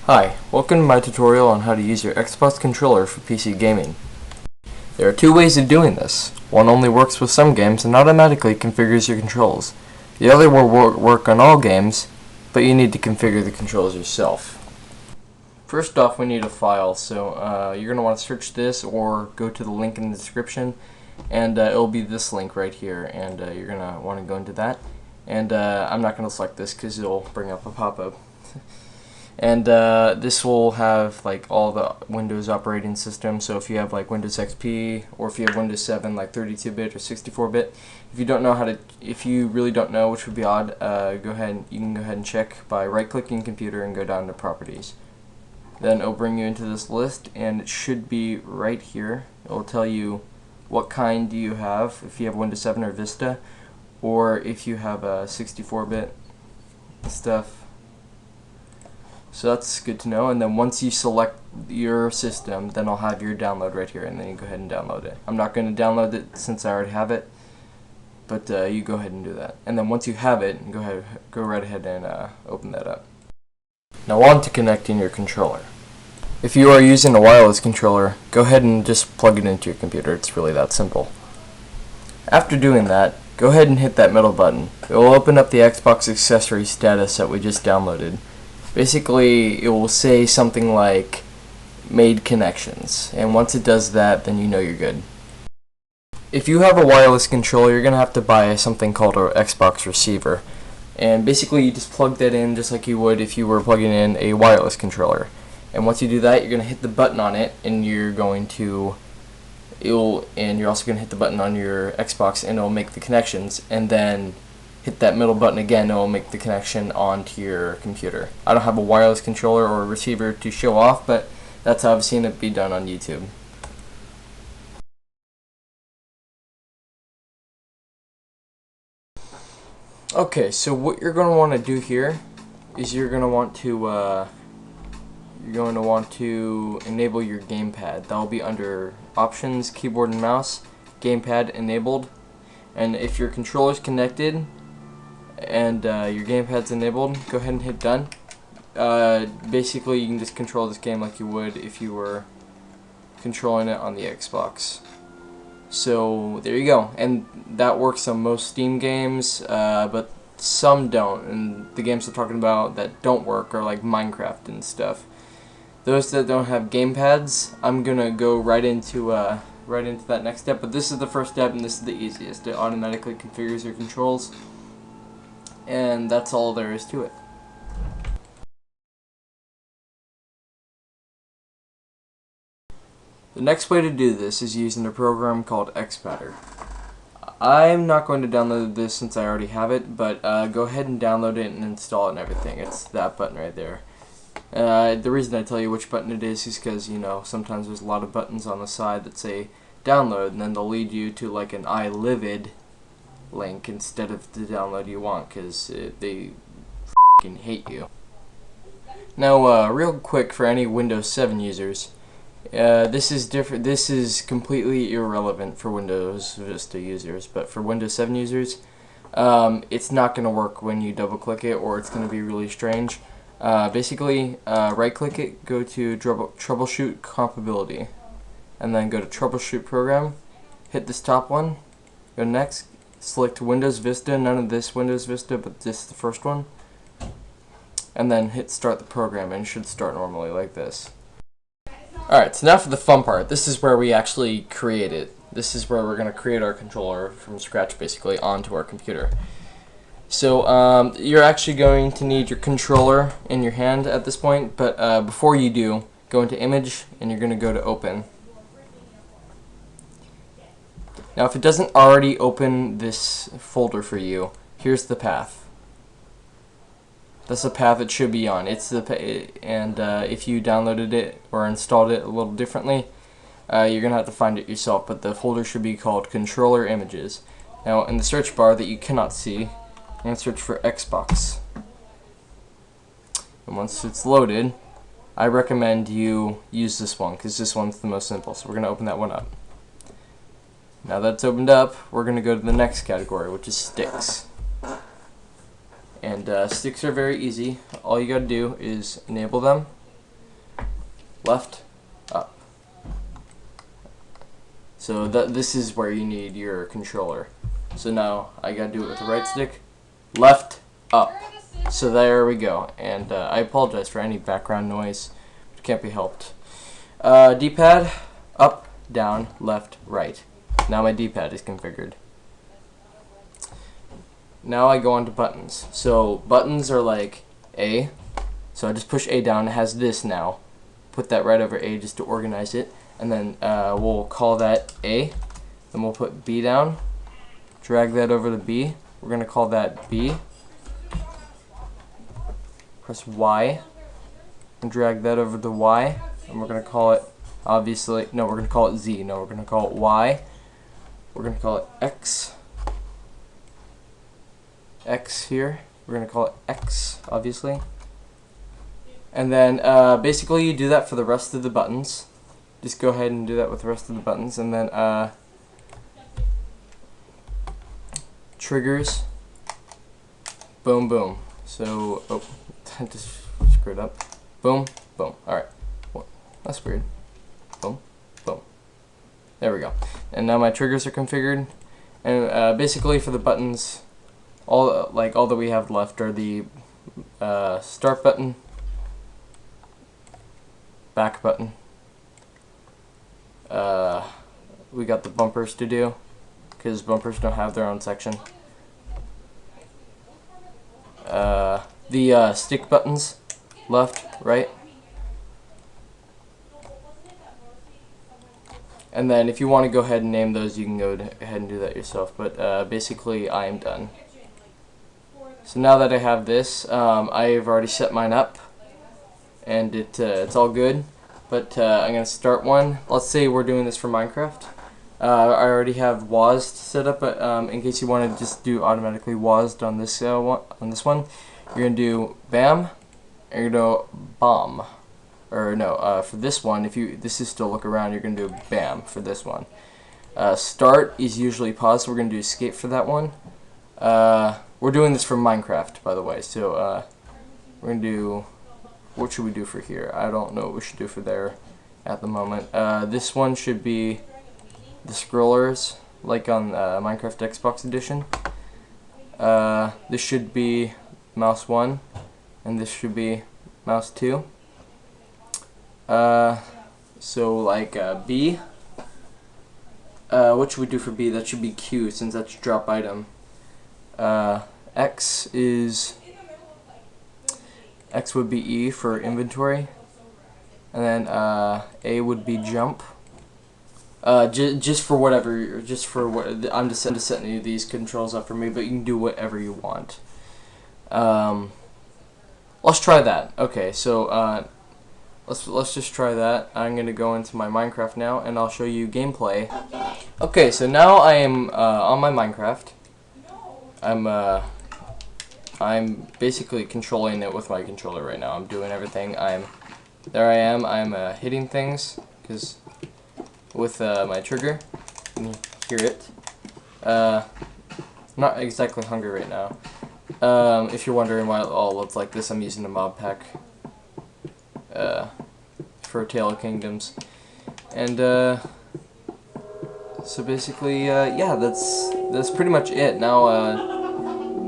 Hi, welcome to my tutorial on how to use your Xbox controller for PC gaming. There are two ways of doing this. One only works with some games and automatically configures your controls. The other will work on all games, but you need to configure the controls yourself. First off, we need a file, so you're going to want to search this or go to the link in the description, and it'll be this link right here, and you're going to want to go into that. And I'm not going to select this because it'll bring up a pop-up. And this will have like all the Windows operating system. So if you have like Windows XP or if you have Windows 7 like 32-bit or 64-bit, if you really don't know, which would be odd, you can go ahead and check by right-clicking computer and go down to properties. Then it'll bring you into this list, and it should be right here. It will tell you what kind do you have, if you have Windows 7 or Vista, or if you have a 64-bit stuff. So that's good to know. And then once you select your system, then I'll have your download right here, and then you go ahead and download it. I'm not going to download it since I already have it, but you go ahead and do that. And then once you have it, go right ahead and open that up. Now on to connecting your controller. If you are using a wireless controller, go ahead and just plug it into your computer. It's really that simple. After doing that, go ahead and hit that middle button. It will open up the Xbox accessory status that we just downloaded. Basically, it will say something like made connections, and once it does that, then you know you're good. If you have a wireless controller, you're going to have to buy something called an Xbox receiver, and basically you just plug that in just like you would if you were plugging in a wireless controller. And once you do that, you're going to hit the button on it, and you're also going to hit the button on your Xbox, and it'll make the connections, and then hit that middle button again, it will make the connection onto your computer. I don't have a wireless controller or a receiver to show off, but that's how I've seen it be done on YouTube. Okay, so what you're going to want to do here is you're going to want to enable your Gamepad. That will be under Options, Keyboard and Mouse, Gamepad enabled. And if your controller's connected and your gamepad's enabled, go ahead and hit done. Basically, you can just control this game like you would if you were controlling it on the Xbox. So there you go, and that works on most Steam games, but some don't. And the games I'm talking about that don't work are like Minecraft and stuff. Those that don't have gamepads, I'm gonna go right into that next step. But this is the first step, and this is the easiest. It automatically configures your controls. And that's all there is to it. The next way to do this is using a program called Xpatter. I'm not going to download this since I already have it, but go ahead and download it and install it and everything. It's that button right there. The reason I tell you which button it is because, you know, sometimes there's a lot of buttons on the side that say download, and then they'll lead you to like an iLivid link instead of the download you want, because they f***ing hate you. Now, real quick for any Windows 7 users, this is different. This is completely irrelevant for Windows Vista users, but for Windows 7 users, it's not going to work when you double-click it, or it's going to be really strange. Basically, right-click it, go to Troubleshoot Compatibility, and then go to Troubleshoot Program, hit this top one, go next. Select Windows Vista, none of this Windows Vista, but this the first one. And then hit start the program, and it should start normally like this. Alright, so now for the fun part. This is where we actually create it. This is where we're going to create our controller from scratch, basically, onto our computer. So you're actually going to need your controller in your hand at this point, but before you do, go into Image, and you're going to go to Open. Now, if it doesn't already open this folder for you, here's the path. That's the path it should be on. It's if you downloaded it or installed it a little differently, you're gonna have to find it yourself. But the folder should be called Controller Images. Now, in the search bar that you cannot see, you're gonna search for Xbox. And once it's loaded, I recommend you use this one because this one's the most simple. So we're gonna open that one up. Now that it's opened up, we're going to go to the next category, which is sticks. And sticks are very easy. All you got to do is enable them, left, up. So this is where you need your controller. So now I gotta do it with the right stick, left, up. So there we go. And I apologize for any background noise. It can't be helped. D-pad, up, down, left, right. Now my D-pad is configured. Now I go on to buttons. So buttons are like A. So I just push A down. It has this now. Put that right over A just to organize it. And then we'll call that A. Then we'll put B down. Drag that over to B. We're going to call that B. Press Y. And drag that over to Y. And we're going to call it, obviously, no, we're going to call it Z. No, we're going to call it Y. We're going to call it X. X here. We're going to call it X, obviously. And then basically you do that for the rest of the buttons. Just go ahead and do that with the rest of the buttons. And then triggers. Boom, boom. So, oh, I just screwed up. Boom, boom. Alright. Well, that's weird. Boom, boom. There we go. And now my triggers are configured. And basically for the buttons, all that we have left are the start button, back button. We got the bumpers to do, because bumpers don't have their own section. The stick buttons, left, right. And then if you want to go ahead and name those, you can go ahead and do that yourself. But basically, I am done. So now that I have this, I've already set mine up, and it's all good. But I'm going to start one. Let's say we're doing this for Minecraft. I already have WASD set up, but in case you want to just do automatically WASD on this one, you're going to do BAM, and you're going to do BOM. Or no, for this one, this is still look around, you're going to do BAM for this one. Start is usually pause, so we're going to do escape for that one. We're doing this for Minecraft, by the way, so we're going to do, what should we do for here? I don't know what we should do for there at the moment. This one should be the scrollers, like on Minecraft Xbox Edition. This should be mouse 1, and this should be mouse 2. So like B, what should we do for B? That should be Q, since that's drop item. X would be E for inventory, and then A would be jump. Just for whatever, I'm just setting these controls up for me, but you can do whatever you want. Let's try that. Okay, so let's just try that. I'm gonna go into my Minecraft now, and I'll show you gameplay. Okay, so now I am on my Minecraft. I'm basically controlling it with my controller right now. I'm doing everything. There I am. I'm hitting things because with my trigger, you can hear it. Not exactly hungry right now. If you're wondering why it all looks like this, I'm using a mod pack for Tale of Kingdoms, and so basically, yeah, that's pretty much it. Now,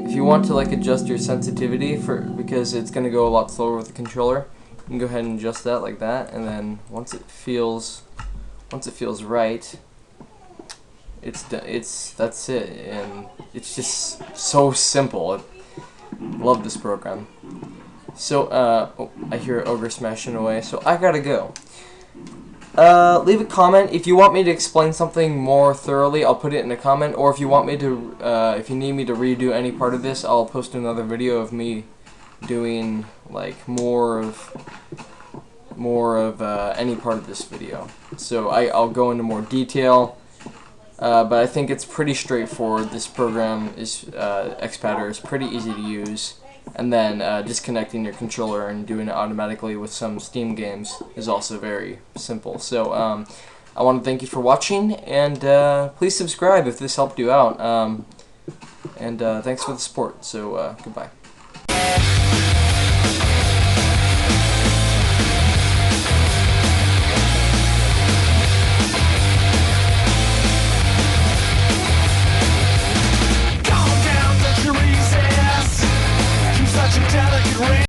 if you want to like adjust your sensitivity because it's gonna go a lot slower with the controller, you can go ahead and adjust that like that, and then once it feels right, that's it, and it's just so simple. I love this program. So, oh, I hear Ogre smashing away, so I gotta go. Leave a comment if you want me to explain something more thoroughly. I'll put it in a comment, or if you want me to, if you need me to redo any part of this, I'll post another video of me doing like more of any part of this video. So I'll go into more detail, but I think it's pretty straightforward. This program is Xpatter is pretty easy to use. And then disconnecting your controller and doing it automatically with some Steam games is also very simple. So I want to thank you for watching, and please subscribe if this helped you out. And thanks for the support. So goodbye.